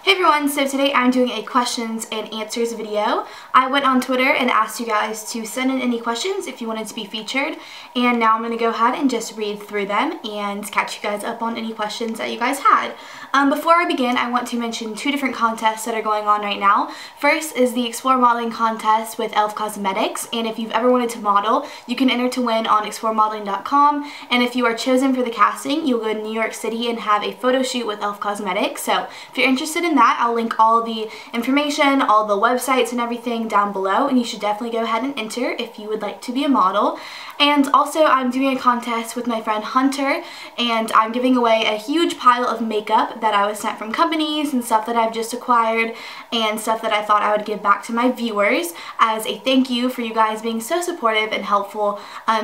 Hey everyone, so today I'm doing a questions and answers video. I went on Twitter and asked you guys to send in any questions if you wanted to be featured, and now I'm going to go ahead and just read through them and catch you guys up on any questions that you guys had. Before I begin, I want to mention two different contests that are going on right now. First is the Explore Modeling Contest with e.l.f. Cosmetics, and if you've ever wanted to model, you can enter to win on exploremodeling.com, and if you are chosen for the casting, you'll go to New York City and have a photo shoot with e.l.f. Cosmetics. So if you're interested in that, I'll link all the information, all the websites and everything down below, and you should definitely go ahead and enter if you would like to be a model. And also I'm doing a contest with my friend Hunter, and I'm giving away a huge pile of makeup that I was sent from companies and stuff that I've just acquired and stuff that I thought I would give back to my viewers as a thank you for you guys being so supportive and helpful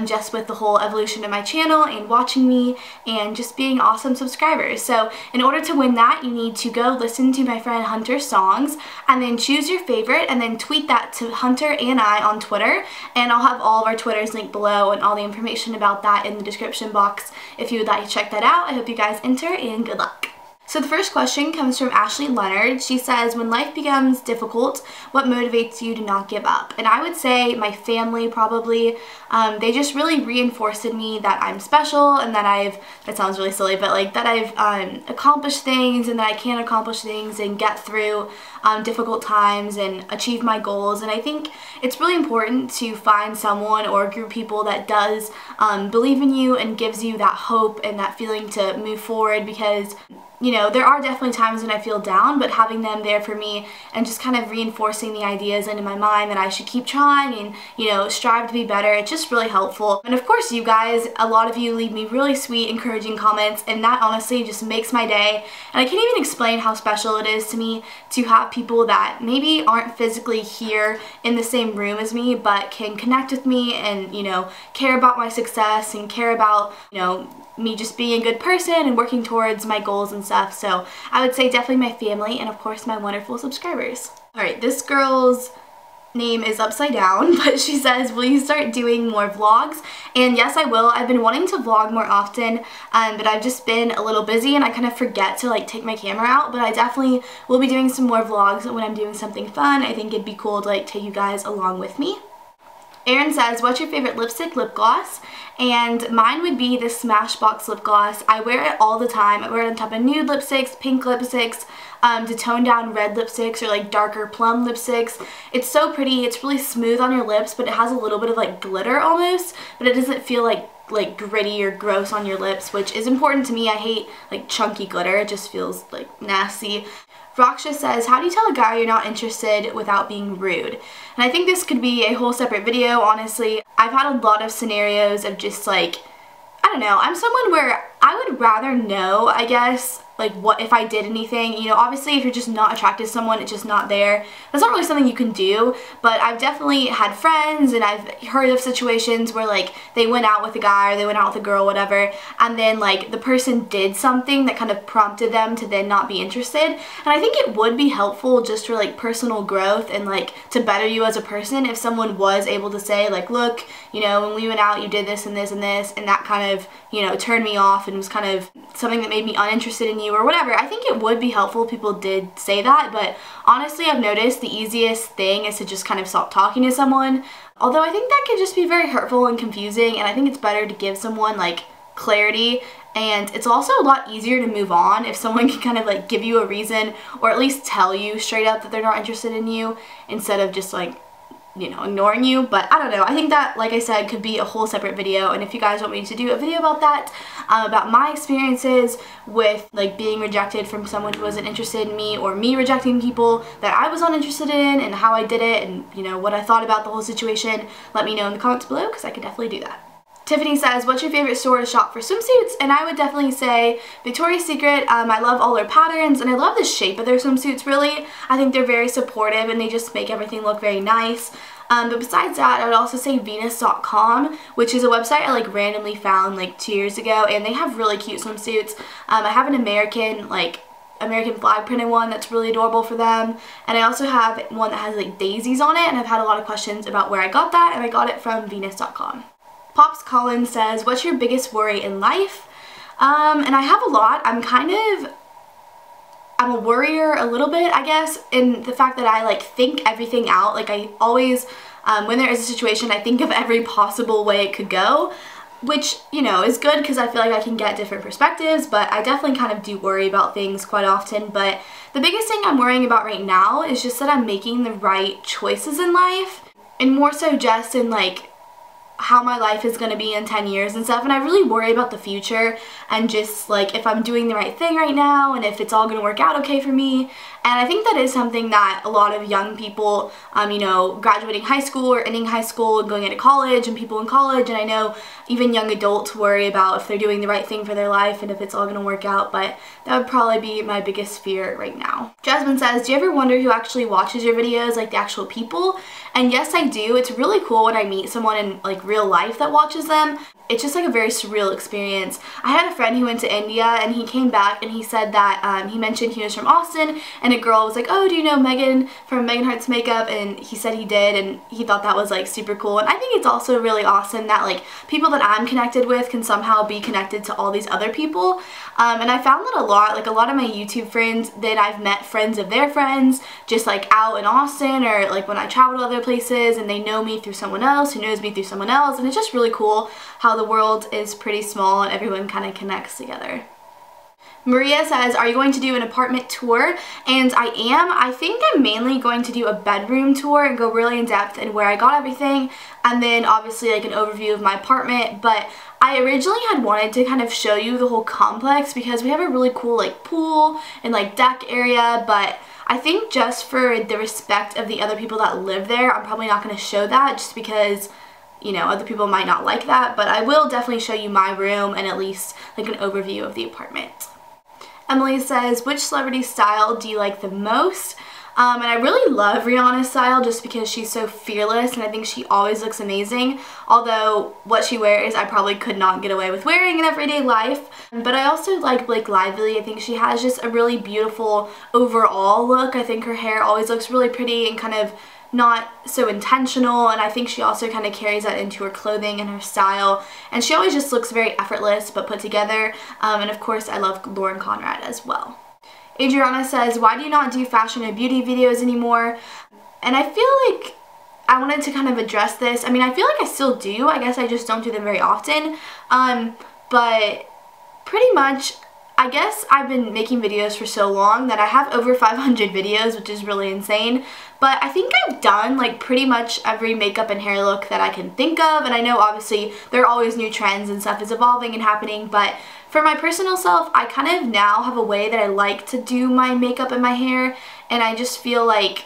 just with the whole evolution of my channel and watching me and just being awesome subscribers. So in order to win that, you need to go listen to my friend Hunter's songs and then choose your favorite and then tweet that to Hunter and I on Twitter, and I'll have all of our Twitters linked below and all the information about that in the description box if you would like to check that out. I hope you guys enter, and good luck. So the first question comes from Ashley Leonard. She says, when life becomes difficult, what motivates you to not give up? And I would say my family probably. They just really reinforced in me that I'm special and that that sounds really silly, but like that I've accomplished things and that I can accomplish things and get through difficult times and achieve my goals. And I think it's really important to find someone or a group of people that does believe in you and gives you that hope and that feeling to move forward, because you know, there are definitely times when I feel down, but having them there for me and just kind of reinforcing the ideas into my mind that I should keep trying and, you know, strive to be better, it's just really helpful. And of course, you guys, a lot of you leave me really sweet, encouraging comments, and that honestly just makes my day. And I can't even explain how special it is to me to have people that maybe aren't physically here in the same room as me, but can connect with me and, you know, care about my success and care about, you know, me just being a good person and working towards my goals and stuff. So I would say definitely my family and of course my wonderful subscribers. Alright, this girl's name is upside down, but she says, will you start doing more vlogs? And yes, I will. I've been wanting to vlog more often, but I've just been a little busy and I kind of forget to like take my camera out, but I definitely will be doing some more vlogs when I'm doing something fun. I think it'd be cool to like take you guys along with me. Erin says, what's your favorite lipstick, lip gloss? And mine would be this Smashbox lip gloss. I wear it all the time. I wear it on top of nude lipsticks, pink lipsticks, to tone down red lipsticks or like darker plum lipsticks. It's so pretty. It's really smooth on your lips, but it has a little bit of like glitter almost, but it doesn't feel like gritty or gross on your lips, which is important to me. I hate like chunky glitter. It just feels like nasty. Roxha says, how do you tell a guy you're not interested without being rude? And I think this could be a whole separate video, honestly. I've had a lot of scenarios of just like, I don't know, I'm someone where I would rather know, I guess, like what if I did anything. You know, obviously if you're just not attracted to someone, it's just not there. That's not really something you can do, but I've definitely had friends and I've heard of situations where like they went out with a guy or they went out with a girl, whatever, and then like the person did something that kind of prompted them to then not be interested. And I think it would be helpful just for like personal growth and like to better you as a person if someone was able to say like, look, you know, when we went out you did this and this and this, and that kind of, you know, turned me off and was kind of something that made me uninterested in you or whatever. I think it would be helpful if people did say that, but honestly I've noticed the easiest thing is to just kind of stop talking to someone. Although I think that could just be very hurtful and confusing, and I think it's better to give someone like clarity, and it's also a lot easier to move on if someone can kind of like give you a reason or at least tell you straight up that they're not interested in you instead of just like, you know, ignoring you. But I don't know, I think that, like I said, could be a whole separate video, and if you guys want me to do a video about that, about my experiences with like being rejected from someone who wasn't interested in me, or me rejecting people that I was not interested in and how I did it, and you know, what I thought about the whole situation, let me know in the comments below, because I could definitely do that. Tiffany says, what's your favorite store to shop for swimsuits? And I would definitely say Victoria's Secret. I love all their patterns and I love the shape of their swimsuits, really. I think they're very supportive and they just make everything look very nice. But besides that, I would also say Venus.com, which is a website I like randomly found like 2 years ago, and they have really cute swimsuits. I have an American flag printed one that's really adorable for them, and I also have one that has like daisies on it, and I've had a lot of questions about where I got that, and I got it from Venus.com. Pops Collins says, what's your biggest worry in life? And I have a lot. I'm a worrier a little bit, I guess, in the fact that I like think everything out. Like I always, when there is a situation, I think of every possible way it could go, which, you know, is good because I feel like I can get different perspectives, but I definitely kind of do worry about things quite often. But the biggest thing I'm worrying about right now is just that I'm making the right choices in life, and more so just in like how my life is going to be in 10 years and stuff. And I really worry about the future and just like if I'm doing the right thing right now and if it's all going to work out okay for me. And I think that is something that a lot of young people, you know, graduating high school or ending high school and going into college, and people in college, and I know even young adults worry about if they're doing the right thing for their life and if it's all going to work out. But that would probably be my biggest fear right now. Jasmine says, do you ever wonder who actually watches your videos, like the actual people? And yes, I do. It's really cool when I meet someone in like real life that watches them. It's just like a very surreal experience. I had a friend who went to India and he came back and he said that he mentioned he was from Austin, and a girl was like, oh, do you know Megan from Megan Hearts Makeup? And he said he did, and he thought that was like super cool. And I think it's also really awesome that like people that I'm connected with can somehow be connected to all these other people. And I found that a lot of my YouTube friends that I've met friends of their friends just like out in Austin, or like when I travel to other places, and they know me through someone else who knows me through someone else. And it's just really cool how the world is pretty small and everyone kind of connects together. Maria says, are you going to do an apartment tour? And I am. I think I'm mainly going to do a bedroom tour and go really in depth in where I got everything, and then obviously like an overview of my apartment. But I originally had wanted to kind of show you the whole complex because we have a really cool like pool and like deck area, but I think just for the respect of the other people that live there, I'm probably not going to show that, just because, you know, other people might not like that. But I will definitely show you my room and at least like an overview of the apartment. Emily says, which celebrity style do you like the most? And I really love Rihanna's style just because she's so fearless, and I think she always looks amazing. Although what she wears I probably could not get away with wearing in everyday life. But I also like Blake Lively. I think she has just a really beautiful overall look. I think her hair always looks really pretty and kind of not so intentional, and I think she also kind of carries that into her clothing and her style, and she always just looks very effortless but put together. And of course I love Lauren Conrad as well. Adriana says, why do you not do fashion and beauty videos anymore? And I feel like I wanted to kind of address this. I mean, I feel like I still do. I guess I just don't do them very often. But pretty much, I guess I've been making videos for so long that I have over 500 videos, which is really insane. But I think I've done like pretty much every makeup and hair look that I can think of. And I know obviously there are always new trends and stuff is evolving and happening, but for my personal self, I kind of now have a way that I like to do my makeup and my hair, and I just feel like,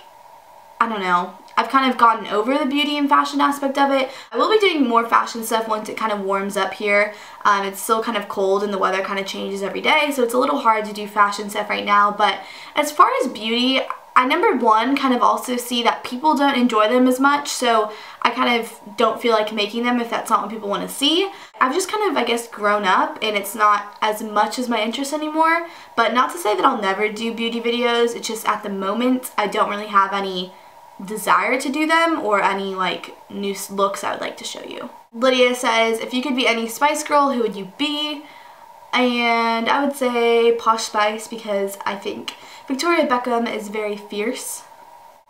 I don't know, I've kind of gotten over the beauty and fashion aspect of it. I will be doing more fashion stuff once it kind of warms up here. It's still kind of cold and the weather kind of changes every day, so it's a little hard to do fashion stuff right now. But as far as beauty, I number one kind of also see that people don't enjoy them as much, so I kind of don't feel like making them if that's not what people want to see. I've just kind of, I guess, grown up, and it's not as much as my interest anymore. But not to say that I'll never do beauty videos, it's just at the moment I don't really have any desire to do them or any like new looks I would like to show you. Lydia says, if you could be any Spice Girl, who would you be? And I would say Posh Spice, because I think Victoria Beckham is very fierce.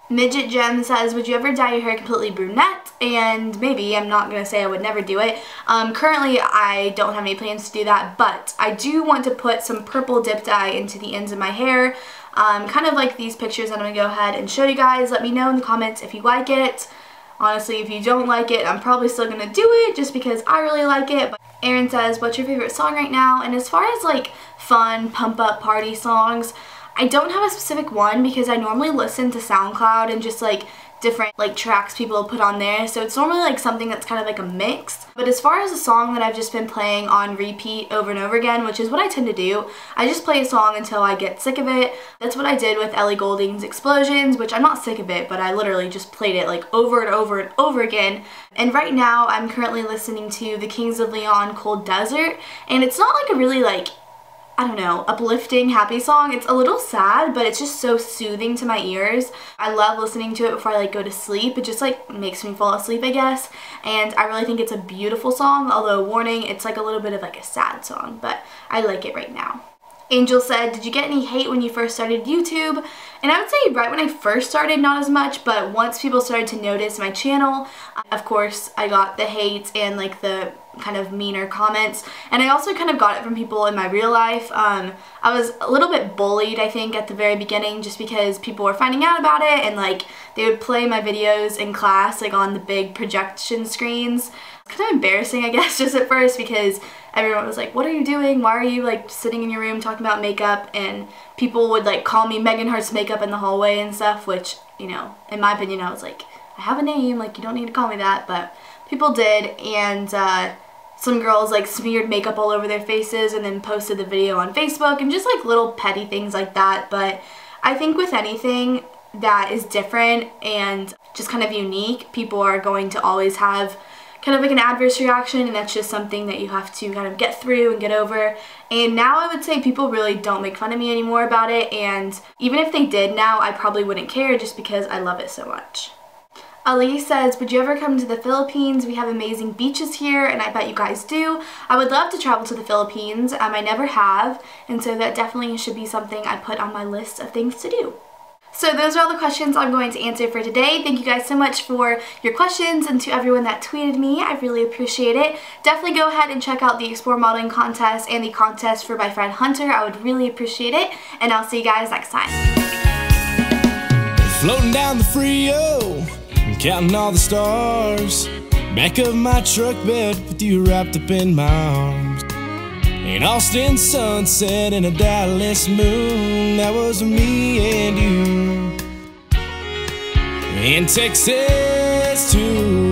Midget Gem says, would you ever dye your hair completely brunette? And maybe. I'm not going to say I would never do it. Currently I don't have any plans to do that, but I do want to put some purple dip dye into the ends of my hair. Kind of like these pictures that I'm going to go ahead and show you guys. Let me know in the comments if you like it. Honestly, if you don't like it, I'm probably still going to do it just because I really like it. But Erin says, what's your favorite song right now? And as far as like fun, pump up party songs, I don't have a specific one because I normally listen to SoundCloud and just like different like tracks people put on there, so it's normally like something that's kind of like a mix. But as far as a song that I've just been playing on repeat over and over again, which is what I tend to do, I just play a song until I get sick of it. That's what I did with Ellie Goulding's Explosions, which I'm not sick of it, but I literally just played it like over and over and over again. And right now I'm currently listening to the Kings of Leon Cold Desert, and it's not like a really like, I don't know, uplifting, happy song. It's a little sad, but it's just so soothing to my ears. I love listening to it before I like go to sleep. It just like makes me fall asleep, I guess. And I really think it's a beautiful song, although warning, it's like a little bit of like a sad song, but I like it right now. Angel said, did you get any hate when you first started YouTube? And I would say right when I first started, not as much, but once people started to notice my channel, of course, I got the hate and like the kind of meaner comments. And I also kind of got it from people in my real life. I was a little bit bullied, I think, at the very beginning, just because people were finding out about it and like they would play my videos in class like on the big projection screens. It's kind of embarrassing, I guess, just at first, because everyone was like, what are you doing? Why are you like sitting in your room talking about makeup? And people would like call me Megan Hart's Makeup in the hallway and stuff, which, you know, in my opinion, I was like, I have a name, like you don't need to call me that, but people did. And some girls like smeared makeup all over their faces and then posted the video on Facebook, and just like little petty things like that. But I think with anything that is different and just kind of unique, people are going to always have kind of like an adverse reaction, and that's just something that you have to kind of get through and get over. And now I would say people really don't make fun of me anymore about it, and even if they did now, I probably wouldn't care just because I love it so much. Ali says, would you ever come to the Philippines? We have amazing beaches here, and I bet you guys do. I would love to travel to the Philippines. I never have, and so that definitely should be something I put on my list of things to do. So those are all the questions I'm going to answer for today. Thank you guys so much for your questions, and to everyone that tweeted me, I really appreciate it. Definitely go ahead and check out the Explore Modeling Contest and the contest for my friend Hunter. I would really appreciate it, and I'll see you guys next time. Floating down the Frio, counting all the stars. Back of my truck bed with you wrapped up in my arms. An Austin sunset and a Dallas moon, that was me and you. In Texas too.